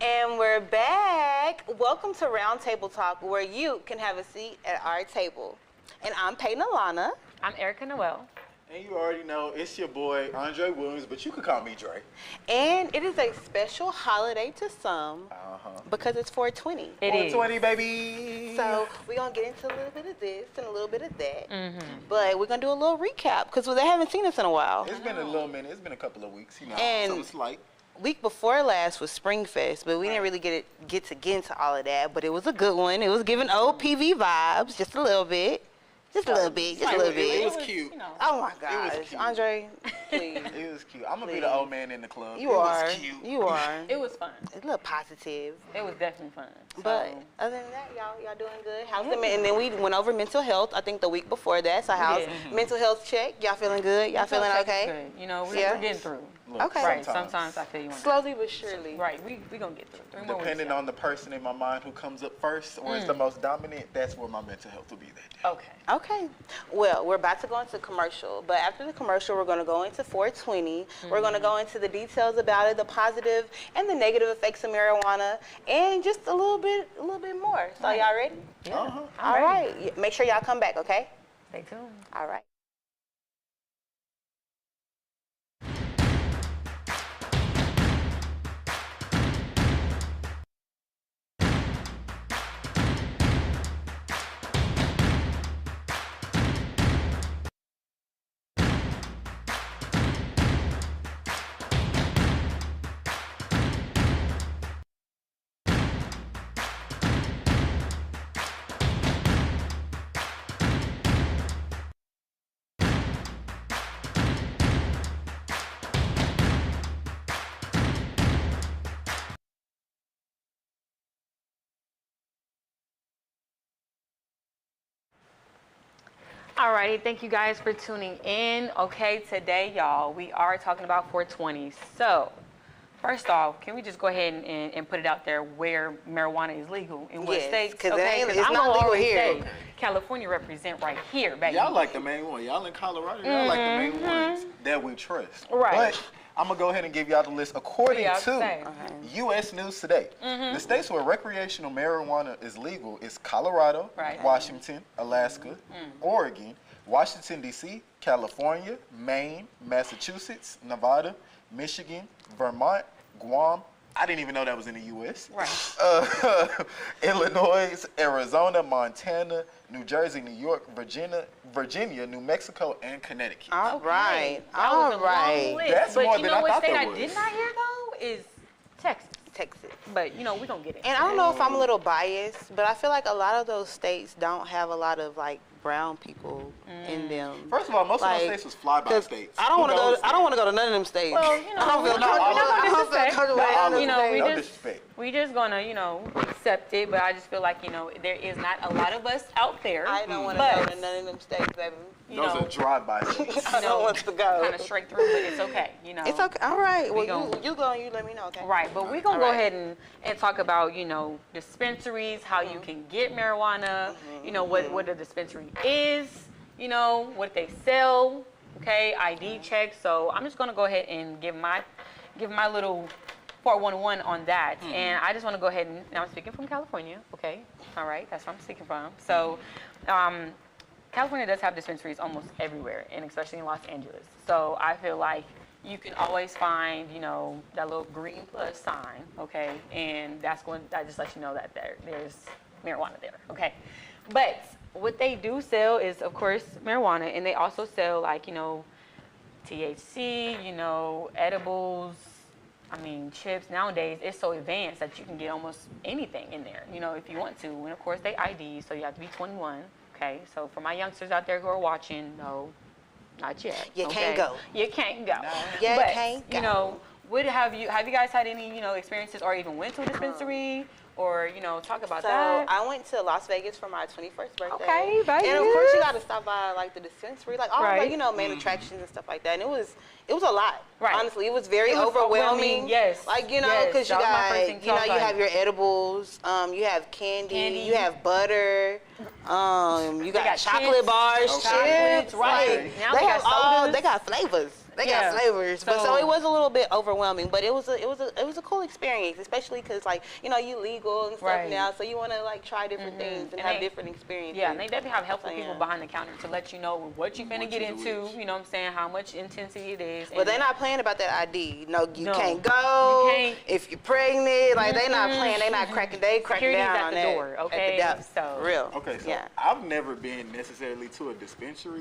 And we're back. Welcome to Roundtable Talk, where you can have a seat at our table. And I'm Peyton Alana. I'm Erica Noel. And you already know, it's your boy, Andre Williams, but you could call me Dre. And it is a special holiday to some because it's 420. It 420, is. baby. So we're going to get into a little bit of this and a little bit of that. But we're going to do a little recap because they haven't seen us in a while. It's been a little minute. It's been a couple of weeks, you know, And so it's light. Week before last was Springfest, but we didn't really get into all of that. But it was a good one. It was giving old PV vibes, just a little bit. Just a little bit, just a little bit. It was cute. You know. Oh my gosh, It was cute. Andre, please. It was cute. I'm going to be the old man in the club. You it are. was cute. You are. It was fun. It's a little positive. It was definitely fun. But other than that, y'all doing good. How's the and then we went over mental health. I think the week before that. So how's mental health check? Y'all feeling good? Y'all feeling okay? Good. You know, we're getting through. Look, Okay. Right. Sometimes I feel you. Slowly but surely. Right. We gonna get through. 3 more Depending weeks, on the person in my mind who comes up first or is the most dominant, that's where my mental health will be that day. Okay. Okay. Well, we're about to go into commercial, but after the commercial, we're going to go into 420. We're going to go into the details about it, the positive and the negative effects of marijuana, and just a little bit more. So y'all ready? Yeah. All right. Make sure y'all come back, okay? Stay tuned. All right. Alrighty, thank you guys for tuning in. Okay, today, y'all, we are talking about 420. So, first off, can we just go ahead and put it out there where marijuana is legal in what states? Because Okay, it's I'm not gonna legal always here. say California represent right here, baby. Y'all like the main one. Y'all in Colorado, y'all like the main ones that we trust. Right. But I'm going to go ahead and give y'all the list according Yeah, to same. U.S. News Today. The states where recreational marijuana is legal is Colorado, Right. Washington, Alaska, Oregon, Washington, D.C., California, Maine, Massachusetts, Nevada, Michigan, Vermont, Guam. I didn't even know that was in the U.S. Right. Illinois, Arizona, Montana, New Jersey, New York, Virginia, New Mexico, and Connecticut. All right. That was a long list. That's but more you than know I what thought state there I was. did not hear though is Texas. Texas. But you know we gonna get it. And I don't know if I'm a little biased, but I feel like a lot of those states don't have a lot of like brown people in them. First of all, most of Like, those states was flyby states. I don't want to go. I don't want to go to none of them states. Well, you know, I don't feel we're not gonna disrespect. You know, we just gonna, you know, accept it. But I just feel like, you know, there is not a lot of us out there. I don't want to go to none of them states, baby. You Those know, are drive-by states. I don't want to go. kind of straight through, but it's okay. You know, It's okay. All right. Well, gon- you go and you let me know, okay? Right, but we're gonna All go right. ahead and talk about, you know, dispensaries, how you can get marijuana, you know, what a dispensary is, you know, what they sell, okay, ID checks. So I'm just gonna go ahead and give my little 411 on that. And I just wanna go ahead and I'm speaking from California, okay? All right, that's where I'm speaking from. So California does have dispensaries almost everywhere, and especially in Los Angeles. So I feel like you can always find, you know, that little green plus sign, okay? And that just lets you know that there's marijuana there, okay? But what they do sell is, of course, marijuana, and they also sell, like, you know, THC, you know, edibles, I mean, chips. Nowadays, it's so advanced that you can get almost anything in there, you know, if you want to. And, of course, they ID, so you have to be 21, okay? So for my youngsters out there who are watching, no, not yet. You okay? can't go. You can't go. You But, can't go. you know, have you guys had any, you know, experiences or even went to a dispensary or, you know, talk about So that? I went to Las Vegas for my 21st birthday. Okay, baby. And of course you got to stop by like the dispensary, like all Right. like, you know, main attractions and stuff like that. And it was a lot. Right. Honestly, it was very It was overwhelming. yes. Like, you know, Yes, because that you was my first got, thing you know, too. you have your edibles, you have candy, you have butter, you got chocolate chips, bars, Okay. chips, right. like, Now they they have got sodas. they got flavors. They got flavors, but so it was a little bit overwhelming. But it was a cool experience, especially because like you legal and stuff now, so you want to like try different things and have different experiences. Yeah, and they definitely have helpful people behind the counter to let you know what you're finna get into. You know what I'm saying? How much intensity it is. But they're not playing about that ID. No, you can't go. You can't. If you're pregnant, like they not playing. They not cracking. They cracking down at the door. Okay, so real. Okay, so I've never been necessarily to a dispensary,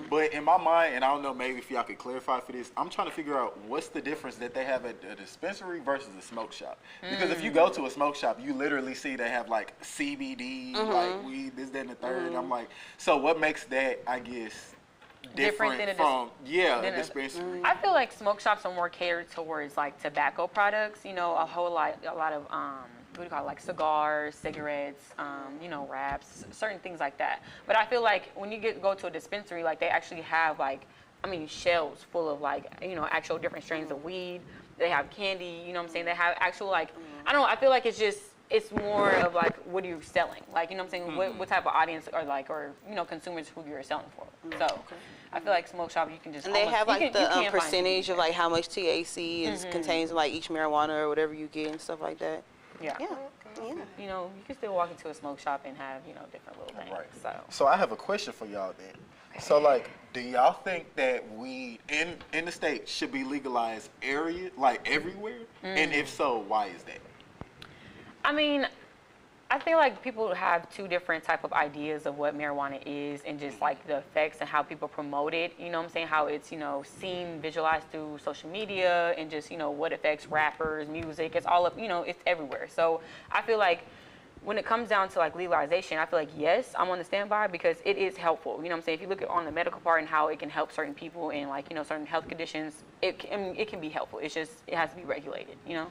but in my mind, and I don't know, maybe if y'all could clarify for this, I'm trying to figure out what's the difference that they have at a dispensary versus a smoke shop. Because if you go to a smoke shop, you literally see they have like CBD, like weed, this, that, and the third. And I'm like, so what makes that, I guess, different from a dispensary? I feel like smoke shops are more catered towards like tobacco products. You know, a lot of what do you call it, like cigars, cigarettes, wraps, certain things like that. But I feel like when you go to a dispensary, like they actually have like, shelves full of like, actual different strains of weed. They have candy, you know what I'm saying? They have actual like, I don't know, I feel like it's more of like, what are you selling? Like, you know what I'm saying? What type of audience or consumers who you're selling for. So I feel like smoke shop, you can just. And they have like the percentage of like how much THC is contains in like each marijuana or whatever you get and stuff like that. Yeah. You can still walk into a smoke shop and have, different little things. Right. So I have a question for y'all then. So like, do y'all think that weed in the state should be legalized everywhere? And if so, why is that? I feel like people have two different type of ideas of what marijuana is and just like the effects and how people promote it. You know what I'm saying? How it's, seen, visualized through social media and just, what affects rappers, music. It's all up, it's everywhere. So I feel like when it comes down to like legalization, I feel like, yes, I'm on the standby because it is helpful. You know what I'm saying? If you look at on the medical part and how it can help certain people and like, certain health conditions, it can be helpful. It's just, it has to be regulated, Okay.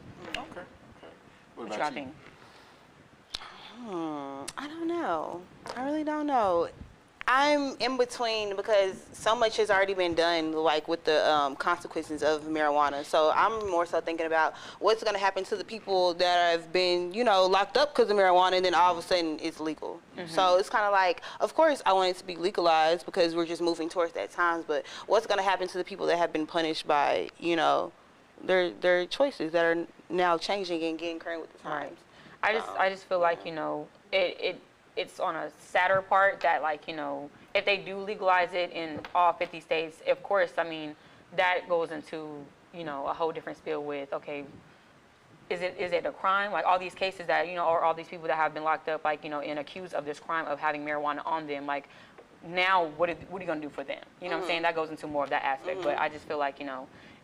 What about you? Think? I don't know. I really don't know. I'm in between because so much has already been done, like with the consequences of marijuana. So I'm more so thinking about what's going to happen to the people that have been, locked up because of marijuana, and then all of a sudden it's legal. So it's kind of like, of course, I want it to be legalized because we're just moving towards that times. But what's going to happen to the people that have been punished by, their choices that are now changing and getting current with the times? I just feel like, it's on a sadder part that like, if they do legalize it in all 50 states, of course, that goes into, a whole different spiel with, okay, is it a crime? Like all these cases that, or all these people that have been locked up, like, and accused of this crime of having marijuana on them, like now what are you going to do for them? You know what I'm saying? That goes into more of that aspect. But I just feel like,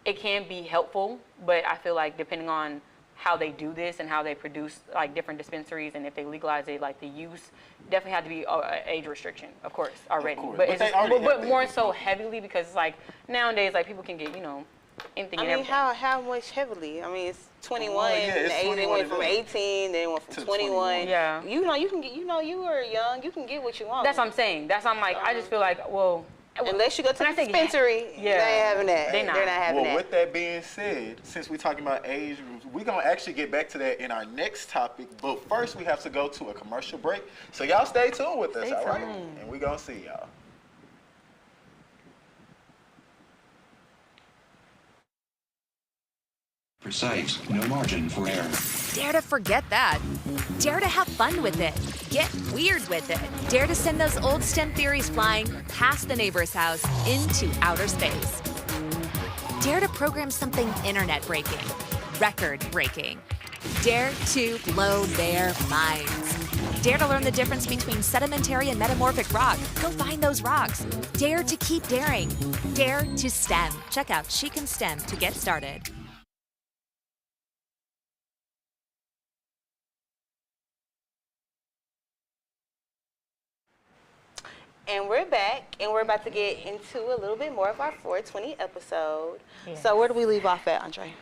it can be helpful, but I feel like depending on how they do this and how they produce like different dispensaries and if they legalize it, like the use definitely had to be age restriction, of course, already. But more so heavily because like nowadays like people can get, anything and everything. How much heavily? It's 21. They went from 18, then went from 21. Yeah. You can get, you were young, you can get what you want. That's what I'm saying. I'm like, I just feel like, well, unless you go to the dispensary, they ain't having that. They're not having that. Well, with that being said, since we're talking about age groups, we're going to actually get back to that in our next topic. But first, we have to go to a commercial break. So y'all stay tuned with us, all right? And we're going to see y'all. Precise, no margin for error. Dare to forget that. Dare to have fun with it. Get weird with it. Dare to send those old STEM theories flying past the neighbor's house into outer space. Dare to program something internet-breaking, record-breaking. Dare to blow their minds. Dare to learn the difference between sedimentary and metamorphic rock. Go find those rocks. Dare to keep daring. Dare to STEM. Check out She Can STEM to get started. And we're back, and we're about to get into a little bit more of our 420 episode. Yes. So where do we leave off at, Andre?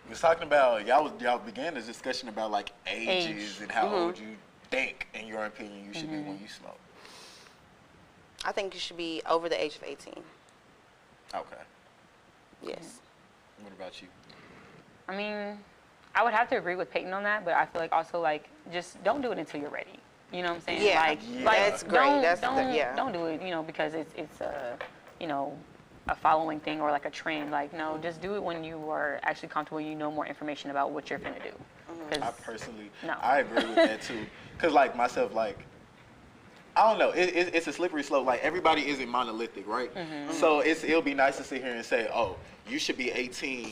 We was talking about, y'all began this discussion about like ages and how old you think, in your opinion, you should be when you smoke. I think you should be over the age of 18. Okay. Yes. What about you? I would have to agree with Peyton on that, but I feel like also like just don't do it until you're ready. You know what I'm saying? Yeah, like that's great. Don't do it, because it's a following thing or like a trend. Like, no, just do it when you are actually comfortable, you know more information about what you're finna do. I personally, No. I agree with that too. Cause like myself, like, I don't know, it's a slippery slope. Like everybody isn't monolithic, right? So it'll be nice to sit here and say, oh, you should be 18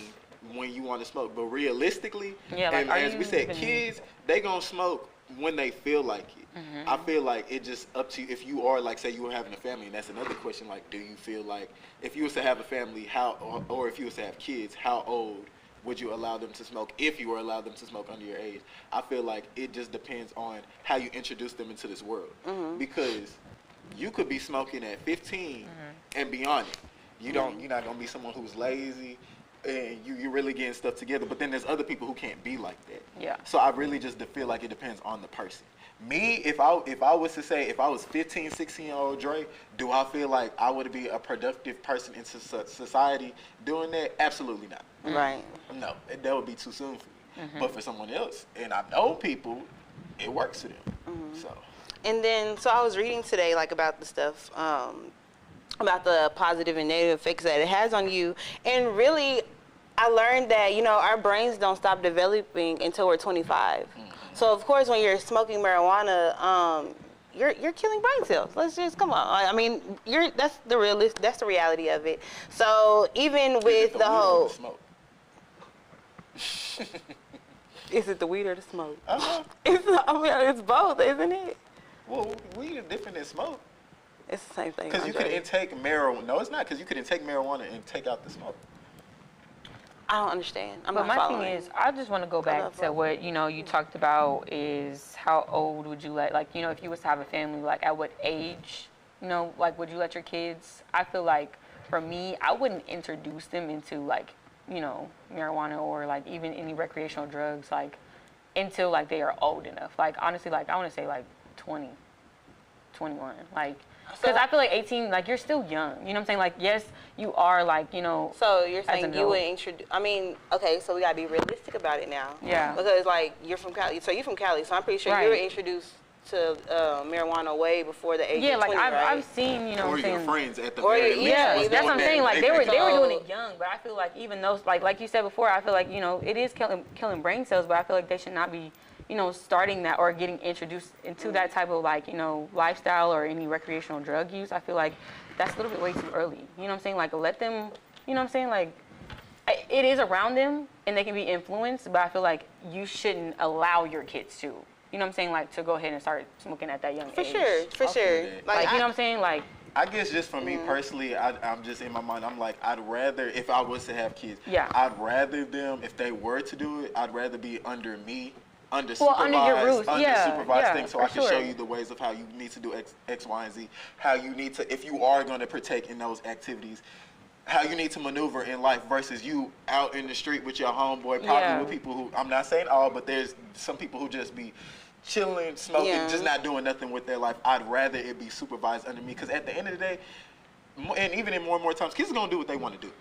when you want to smoke. But realistically, Yeah, like, and are as you we said, even- kids, they gonna smoke when they feel like it. I feel like it just up to you. If you are, like, say you were having a family, and that's another question, like, do you feel like, if you was to have a family, how, or if you was to have kids, how old would you allow them to smoke if you were allowed them to smoke under your age? I feel like it just depends on how you introduce them into this world. Because you could be smoking at 15 and beyond it. You're not gonna be someone who's lazy and you're really getting stuff together. But then there's other people who can't be like that. Yeah. So I really just feel like it depends on the person. Me, if I was to say, if I was 15, 16-year-old Dre, do I feel like I would be a productive person in society doing that? Absolutely not. Right. No, that would be too soon for me. But for someone else, and I know people, it works for them. So. And then, so I was reading today, like, about the stuff, about the positive and negative effects that it has on you. And really, I learned that, you know, our brains don't stop developing until we're 25. So, of course, when you're smoking marijuana, you're killing brain cells. Let's just, come on. I mean, that's the reality of it. So, even with the whole... Smoke? Is it the weed or the smoke? Uh-huh. It's both, isn't it? Well, weed is different than smoke. It's the same thing. Because you could intake marijuana. No, it's not, because you could intake marijuana and take out the smoke. I don't understand. I'm But not my following. thing is, I just want to go back to what, you know, you talked about is how old would you let, like, you know, if you was to have a family, like, at what age, you know, like, would you let your kids? I feel like, for me, I wouldn't introduce them into, like, you know, marijuana or, like, even any recreational drugs, like, until, like, they are old enough. Like, honestly, like, I want to say, like, 20, 21, like, because I feel like 18, like, you're still young. You know what I'm saying? Like, yes, you are, like, you know. So you're as saying an you adult. would introduce, I mean, okay, so we got to be realistic about it now. Yeah. Because, like, you're from Cali. So you're from Cali, so I'm pretty sure you were Right. introduced to marijuana way before the age Yeah, of like, 20, right? I've seen, you know Or what I'm your saying? friends at the Or very your- least. yeah, was That's what I'm doing saying. that. Like, they were So- doing it young, but I feel like even those, like you said before, I feel like, you know, it is killing brain cells, but I feel like they should not be, you know, starting that or getting introduced into that type of, like, you know, lifestyle or any recreational drug use. I feel like that's a little bit way too early. You know what I'm saying? Like, let them, you know what I'm saying? Like, it is around them and they can be influenced, but I feel like you shouldn't allow your kids to, you know what I'm saying? Like, to go ahead and start smoking at that young For age. sure, for I'll feel sure. that. Like, you know what I'm saying? Like, I guess just for me personally, I'm just in my mind, I'm like, I'd rather, if I was to have kids, Yeah. I'd rather them, if they were to do it, I'd rather be under me, under Well, under your roof, yeah, supervised yeah, things, so for I can show sure. you the ways of how you need to do X, Y, and Z, how you need to, if you are going to partake in those activities, how you need to maneuver in life versus you out in the street with your homeboy, probably Yeah. with people who, I'm not saying all, but there's some people who just be chilling, smoking, Yeah. just not doing nothing with their life. I'd rather it be supervised under me, because at the end of the day, and even in more and more times, kids are gonna do what they want to do.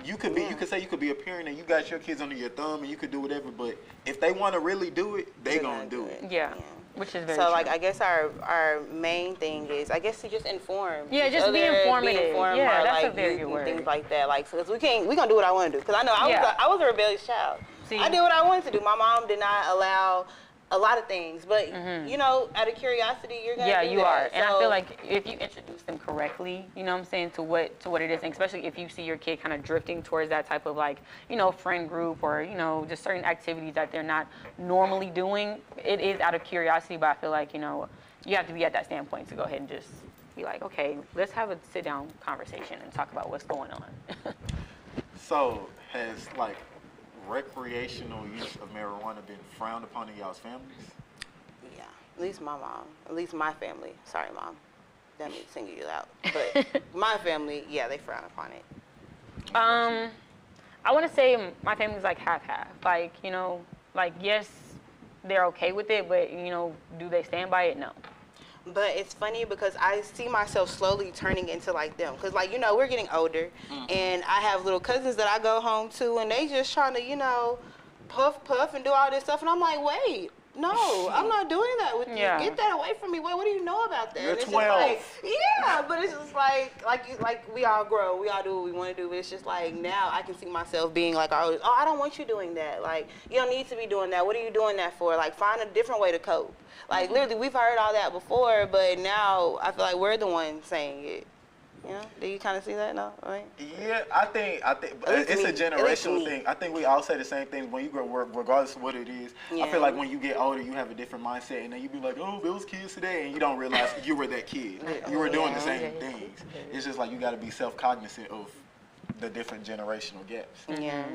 You could be, you could say you could be a parent and you got your kids under your thumb and you could do whatever, but if they want to really do it, they They're gonna do it. yeah, which is very So, true. like, I guess our main thing is, I guess, to just inform. Yeah, each just be other, informative. Yeah, or, that's a like, very youth good and word. things like that. Like, so, 'cause we gonna do what I want to do. Because I know I was a rebellious child. See? I did what I wanted to do. My mom did not allow a lot of things, but you know, out of curiosity, you're gonna. Yeah, do you that. are. And I So- feel like if you introduce them correctly, you know what I'm saying, to what it is, and especially if you see your kid kind of drifting towards that type of, like, you know, friend group or, you know, just certain activities that they're not normally doing, it is out of curiosity, but I feel like, you know, you have to be at that standpoint to go ahead and just be like, okay, let's have a sit down conversation and talk about what's going on. So has, like, recreational use of marijuana been frowned upon in y'all's families? Yeah, at least my mom, at least my family. Sorry, mom, that means single you out. But my family, yeah, they frown upon it. I want to say my family's like half-half. Like, you know, like, yes, they're okay with it, but, you know, do they stand by it? No. But it's funny because I see myself slowly turning into like them. Because, like, you know, we're getting older. And I have little cousins that I go home to, and they just trying to, you know, puff and do all this stuff. And I'm like, wait, no, I'm not doing that with you. Yeah. Get that away from me. What do you know about that? You're And it's 12. Just like, yeah, but it's just like we all grow. We all do what we want to do. But it's just like now I can see myself being like, oh, I don't want you doing that. Like, you don't need to be doing that. What are you doing that for? Like, find a different way to cope. Like, literally, we've heard all that before, but now I feel like we're the ones saying it. You know? Do you kind of see that? No? Right? Yeah, I think it's a generational thing. I think we all say the same thing when you grow, regardless of what it is. Yeah. I feel like when you get older, you have a different mindset, and then you be like, oh, those kids today, and you don't realize you were that kid. You were doing the same things. It's just like you got to be self-cognizant of the different generational gaps. Yeah.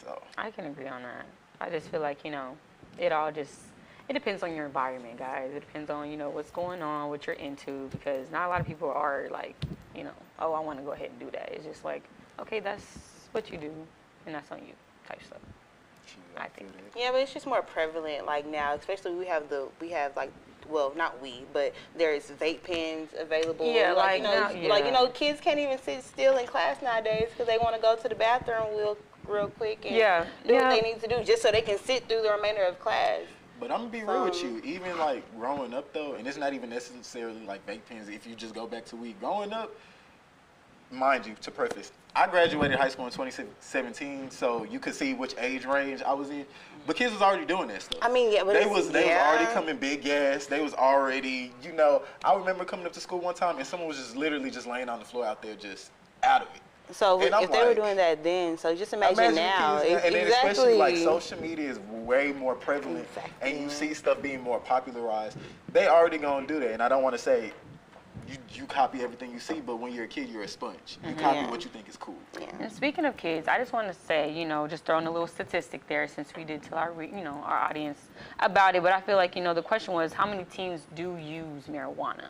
So I can agree on that. I just feel like, it depends on your environment, guys. It depends on, what's going on, what you're into, because not a lot of people are like, oh, I want to go ahead and do that. It's just like, okay, that's what you do, and that's on you type stuff. I think. Yeah, but it's just more prevalent like now, especially we have like, well, not we, but there's vape pens available. Yeah, kids can't even sit still in class nowadays because they want to go to the bathroom real quick and do what they need to do just so they can sit through the remainder of class. But I'm gonna be real with you. Even like growing up though, and it's not even necessarily like vape pens. If you just go back to weed, growing up, mind you, to preface, I graduated high school in 2017, so you could see which age range I was in. But kids was already doing that stuff. I mean, yeah, but they was already coming big gas. They was already, I remember coming up to school one time and someone was just literally just laying on the floor out there, just out of it. So if they were doing that then, so just imagine now. Kids, and then especially like social media is way more prevalent, and you see stuff being more popularized. They already gonna do that, and I don't want to say you copy everything you see, but when you're a kid, you're a sponge. You copy what you think is cool. Yeah. And speaking of kids, I just want to say, just throwing a little statistic there since we did tell our, our audience about it. But I feel like, the question was, how many teens do use marijuana?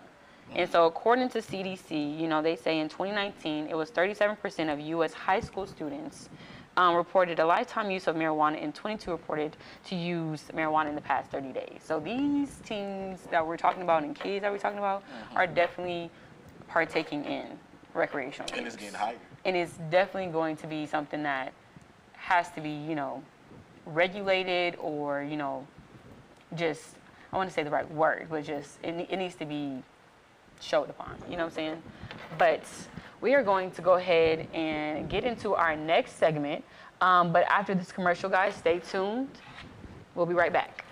And so according to CDC, they say in 2019, it was 37% of U.S. high school students reported a lifetime use of marijuana, and 22 reported to use marijuana in the past 30 days. So these teens that we're talking about and kids that we're talking about are definitely partaking in recreational use. And it's getting higher. And it's definitely going to be something that has to be, regulated or, just, I want to say the right word, but just it needs to be showed upon, you know what I'm saying? But we are going to go ahead and get into our next segment. But after this commercial, guys, stay tuned. We'll be right back.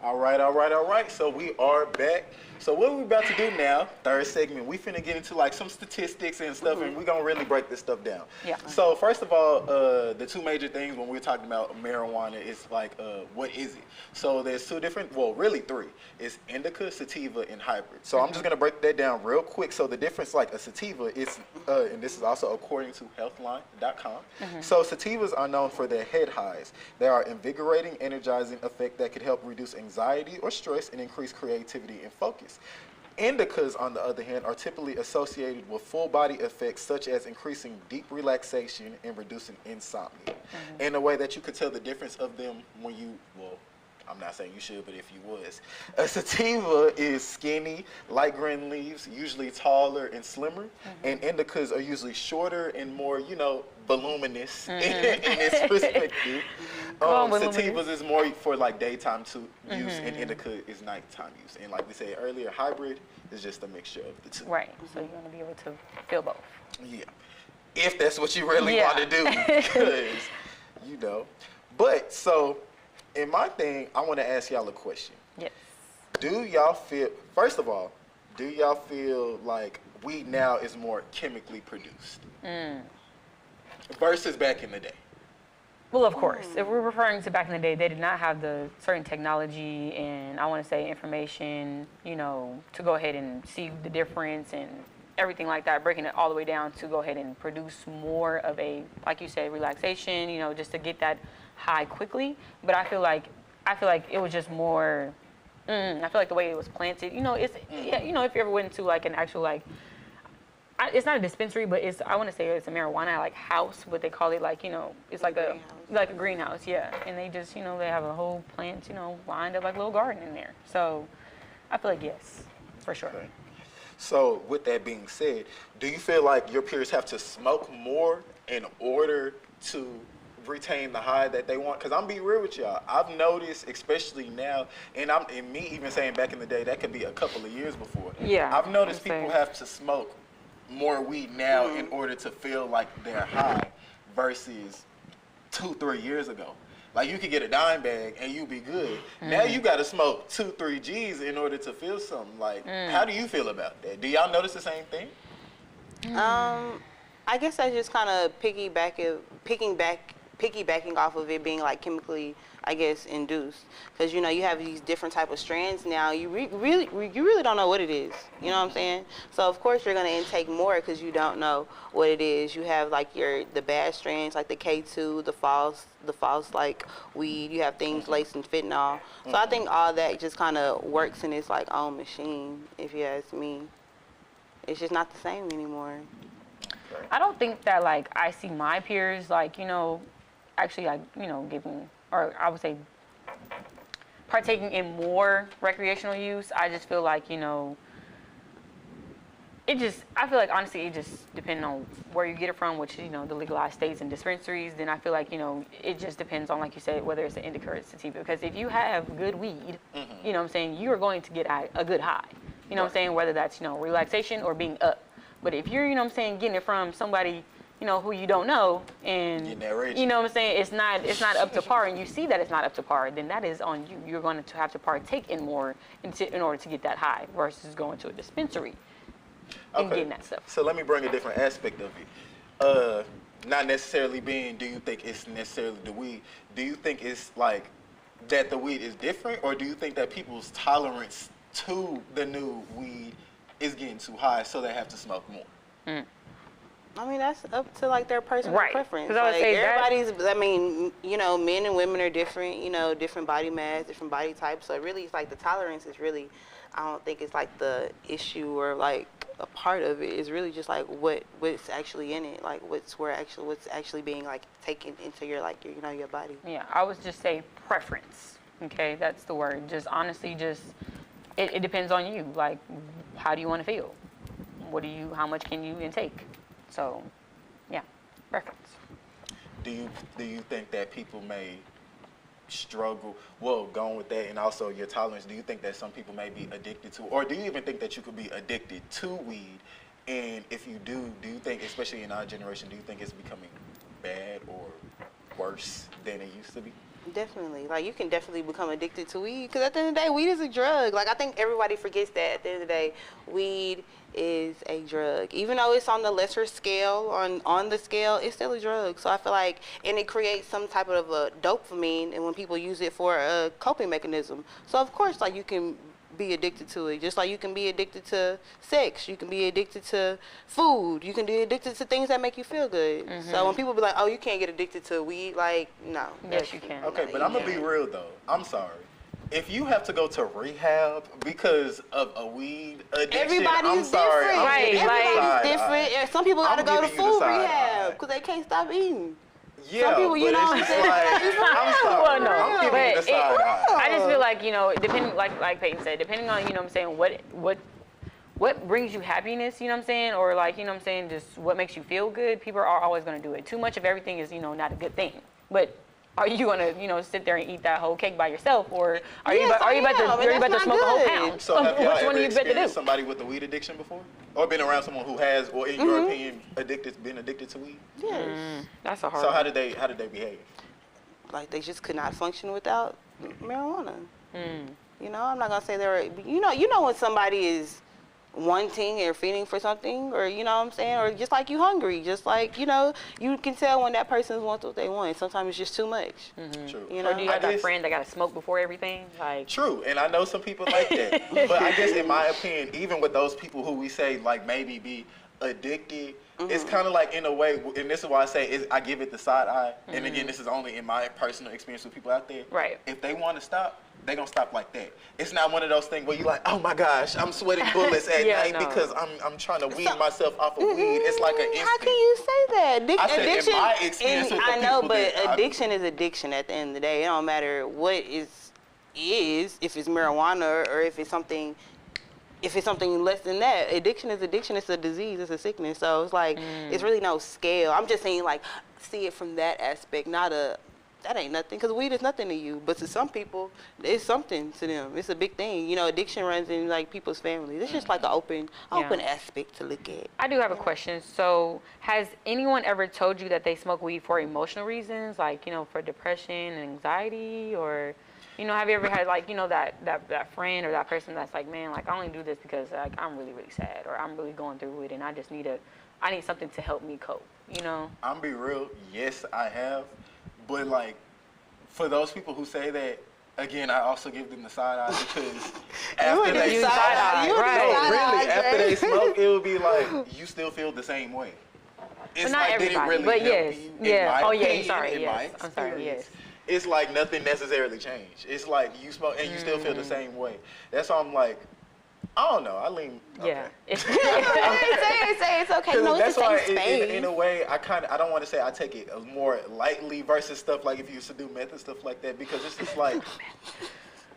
All right. So we are back. So what we're about to do now, third segment, we finna get into like some statistics and stuff, and we're gonna really break this stuff down. Yeah. So first of all, the two major things when we're talking about marijuana is like, what is it? So there's two different, well, really three. It's indica, sativa, and hybrid. So I'm just gonna break that down real quick. So the difference, like a sativa, is, and this is also according to healthline.com. So sativas are known for their head highs. They are invigorating, energizing effect that could help reduce anxiety or stress and increase creativity and focus. Indicas, on the other hand, are typically associated with full body effects such as increasing deep relaxation and reducing insomnia. In a way that you could tell the difference of them when you, well, I'm not saying you should, but if you was. A sativa is skinny, light green leaves, usually taller and slimmer, and indicas are usually shorter and more, voluminous in its perspective. Sativas is more for like daytime use, and indica is nighttime use. And like we said earlier, hybrid is just a mixture of the two. Right. So you're going to be able to feel both. Yeah. if that's what you really Yeah. want to do, because, you know. But, so, in my thing, I want to ask y'all a question. Yes. Do y'all feel, first of all, do y'all feel like weed now is more chemically produced versus back in the day? Well, of course. If we're referring to back in the day, they did not have the certain technology and I want to say information, you know, to go ahead and see the difference and everything like that, breaking it all the way down to go ahead and produce more of a, like you said, relaxation, you know, just to get that high quickly. But I feel like it was just more, I feel like the way it was planted, you know, it's, yeah, you know, if you ever went into like an actual like, it's not a dispensary, but it's, I want to say it's a marijuana like house, what they call it, like, you know, it's like a greenhouse, yeah. And they just, you know, they have a whole plant, you know, lined up like a little garden in there. So I feel like yes, for sure. Okay. So with that being said, do you feel like your peers have to smoke more in order to retain the high that they want? Because I'm be real with y'all, I've noticed, especially now, and me even saying back in the day, that could be a couple of years before. Yeah. I've noticed I'm people saying. have to smoke more weed now in order to feel like they're high versus 2-3 years ago. Like you could get a dime bag and you be good. Now you got to smoke 2-3 G's in order to feel something. Like, how do you feel about that? Do y'all notice the same thing? I guess I just kind of piggybacking off of it being like chemically, I guess, induced. Because, you know, you have these different type of strands now. You really don't know what it is. You know what I'm saying? So, of course, you're going to intake more because you don't know what it is. You have, like, the bad strands, like the K2, the false, like, weed. You have things laced in fentanyl. So I think all that just kind of works in its, like, own machine, if you ask me. It's just not the same anymore. I don't think that, like, I see my peers, like, you know, actually, like, you know, giving, or I would say partaking in more recreational use. I just feel like, you know, I feel like, honestly, it just depends on where you get it from, which, you know, the legalized states and dispensaries. Then I feel like, you know, it just depends on, like you said, whether it's an indica or a sativa. Because if you have good weed, you know what I'm saying, you are going to get a good high. You know what I'm saying? Whether that's, you know, relaxation or being up. But if you're, you know what I'm saying, getting it from somebody, you know, who you don't know, and, you know what I'm saying, it's not up to par, and you see that it's not up to par, then that is on you. You're going to have to partake in more in order to get that high versus going to a dispensary and getting that stuff. So let me bring a different aspect of it. Not necessarily being, do you think it's necessarily the weed? Do you think it's like that the weed is different, or do you think that people's tolerance to the new weed is getting too high, so they have to smoke more? I mean, that's up to, like, their personal preference. 'Cause I would like, say everybody's, I mean, you know, men and women are different, you know, different body mass, different body types. So really, it's like the tolerance is really, I don't think it's like the issue or like a part of it. It's really just like what's actually in it, like what's actually being like taken into your, like, your, you know, your body. Yeah, I would just say preference. Okay, that's the word. Just honestly, it depends on you. Like, how do you want to feel? How much can you intake? So, yeah, preference. Do you think that people may struggle, well, going with that, and also your tolerance, do you think that some people may be addicted to, or do you even think that you could be addicted to weed? And if you do you think, especially in our generation, do you think it's becoming bad or worse than it used to be? Definitely. Like, you can definitely become addicted to weed, because at the end of the day, weed is a drug. Like, I think everybody forgets that at the end of the day, weed is a drug. Even though it's on the lesser scale, on the scale, it's still a drug. So I feel like, and it creates some type of a dopamine, and when people use it for a coping mechanism. So of course, like, you can be addicted to it, just like you can be addicted to sex, you can be addicted to food, you can be addicted to things that make you feel good. So when people be like, oh, you can't get addicted to weed, like, no. Yes, you can. Okay, but I'm gonna be real though. I'm sorry. If you have to go to rehab because of a weed addiction, Everybody's I'm sorry. different. I'm giving you the Everybody's side different. eye. And some people gotta I'm go to giving you the food side rehab eye. because they can't stop eating. Yeah, Some people, you but know it's what I'm just saying? like, I'm sorry. Well, no, I'm giving you the but side eye. I just feel like, you know, depending, like Peyton said, depending on, you know what I'm saying, what brings you happiness, you know what I'm saying, or like, you know what I'm saying, just what makes you feel good, people are always going to do it. Too much of everything is, you know, not a good thing. But are you gonna, you know, sit there and eat that whole cake by yourself, or are you Yes, about to that's smoke a whole not pound? So have y'all Which one ever are you about to do? experienced somebody with a weed addiction before? Or been around someone who has, or in your opinion, been addicted to weed? Yes. That's a hard So one. how did they behave? Like they just could not function without marijuana. You know, I'm not gonna say they're, you know when somebody is wanting or feeding for something, or you know what I'm saying, or just like you hungry, just like, you know, you can tell when that person wants what they want. Sometimes it's just too much. True. You Or know, do you have that friend that gotta smoke before everything? Like, True, and I know some people like that. But I guess in my opinion, even with those people who we say like maybe be addicted, it's kind of like in a way, and this is why I say I give it the side eye. And again, this is only in my personal experience with people out there. Right. If they want to stop, they're going to stop like that. It's not one of those things where you're like, oh my gosh, I'm sweating bullets at Yeah, night no. because I'm trying to wean myself off of weed. It's like an instant. How can you say that? I said in addiction, my experience with the I know, people but that addiction is addiction at the end of the day. It don't matter what is, if it's marijuana or if it's something less than that. Addiction is addiction. It's a disease. It's a sickness. So it's like, it's really no scale. I'm just saying, like, see it from that aspect, not that ain't nothing, because weed is nothing to you. But to some people, it's something to them. It's a big thing. You know, addiction runs in, like, people's families. It's just like an open aspect to look at. I do have a question. So, has anyone ever told you that they smoke weed for emotional reasons, like, you know, for depression and anxiety, or, you know, have you ever had, like, you know, that friend or that person that's like, man, like, I only do this because, like, I'm really, really sad, or I'm really going through it, and I just need something to help me cope, you know? I'm be real, yes, I have. But, like, for those people who say that, again, I also give them the side eye because after they after they smoke, it would be like, you still feel the same way. It's But not like, everybody, did it really but help yes. you? Yeah. Oh, yeah, Opinion, sorry, in yes. my I'm sorry, experience, yes. It's like nothing necessarily changed. It's like you smoke and you still feel the same way. That's why I'm like, I don't know. I lean. Yeah. say it's okay. No, it's That's the why, same space. in a way, I don't want to say I take it more lightly versus stuff like if you used to do meth and stuff like that, because it's just like,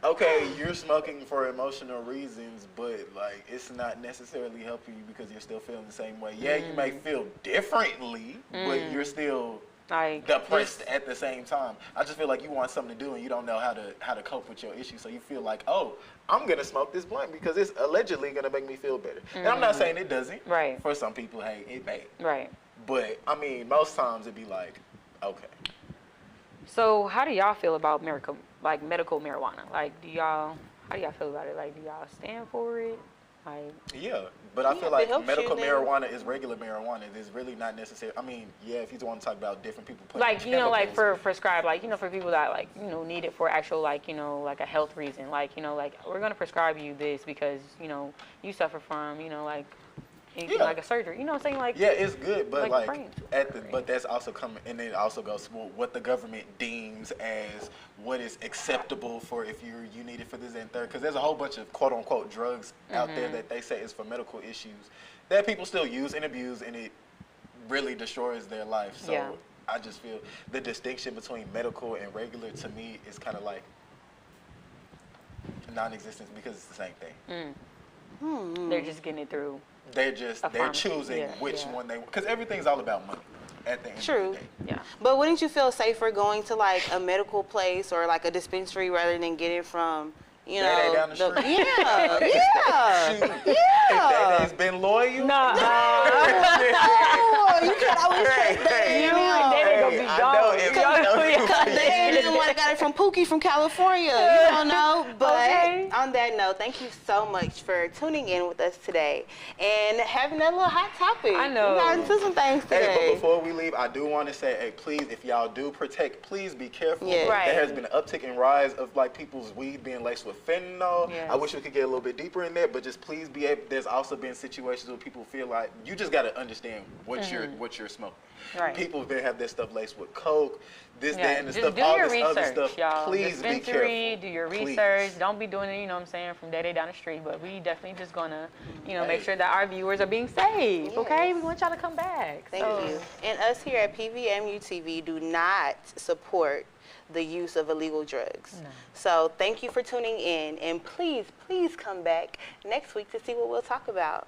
okay, you're smoking for emotional reasons, but like it's not necessarily helping you because you're still feeling the same way. Yeah, you may feel differently, but you're still Like, depressed at the same time. I just feel like you want something to do and you don't know how to cope with your issues. So you feel like, oh, I'm gonna smoke this blunt because it's allegedly gonna make me feel better. And I'm not saying it doesn't. Right. For some people, hey, it may. Right. But I mean, most times it'd be like, okay. So, how do y'all feel about medical marijuana? Like, how do y'all feel about it? Like, do y'all stand for it? Like, Yeah, but I Yeah, feel if it like helps medical you, then- marijuana is regular marijuana. It's really not necessary. I mean, yeah, if you want to talk about different people putting like, you know, like chemicals- for prescribed, like, you know, for people that, like, you know, need it for actual, like, you know, like a health reason, like, you know, like, we're going to prescribe you this because, you know, you suffer from, you know, like, anything Yeah. like a surgery, you know what I'm saying? Like, Yeah, it's good, but like like, brain but that's also coming, and then it also goes to what the government deems as what is acceptable for if you need it for this and third, because there's a whole bunch of quote unquote drugs out there that they say is for medical issues that people still use and abuse, and it really destroys their life. So Yeah. I just feel the distinction between medical and regular to me is kind of like non-existent because it's the same thing. they're just getting it through. They're pharmacy. choosing Yeah, which yeah. one they, because everything's all about money at the end True. of the day. Yeah. But wouldn't you feel safer going to like a medical place or like a dispensary rather than getting from, you That ain't know, down the street. yeah. If Daddy's been loyal. No, Oh, you could always trust that. they ain't gonna be I gone. know if They didn't want to got it from Pookie from California. You don't know. But Okay. on that note, thank you so much for tuning in with us today and having that little hot topic. I know. We got into some things today. Hey, but before we leave, I do want to say, hey, please, if y'all do protect, please be careful. Yeah. Right. There has been an uptick in rise of like people's weed being laced with fentanyl. Yes. I wish we could get a little bit deeper in there, but just please be able. There's also been situations where people feel like you just got to understand what you're smoking. Right. People that have their stuff laced with coke, this, Yeah, that, and the just stuff, do all your this other research, stuff. y'all. Please be Dispensary, careful. do your Please. research. Don't be doing it, you know what I'm saying, from day down the street. But we definitely just gonna, you know, make Hey. sure that our viewers are being safe. Okay, Yes. we want y'all to come back. Thank you. And us here at PVAMU-TV do not support the use of illegal drugs. No. So thank you for tuning in, and please, please come back next week to see what we'll talk about.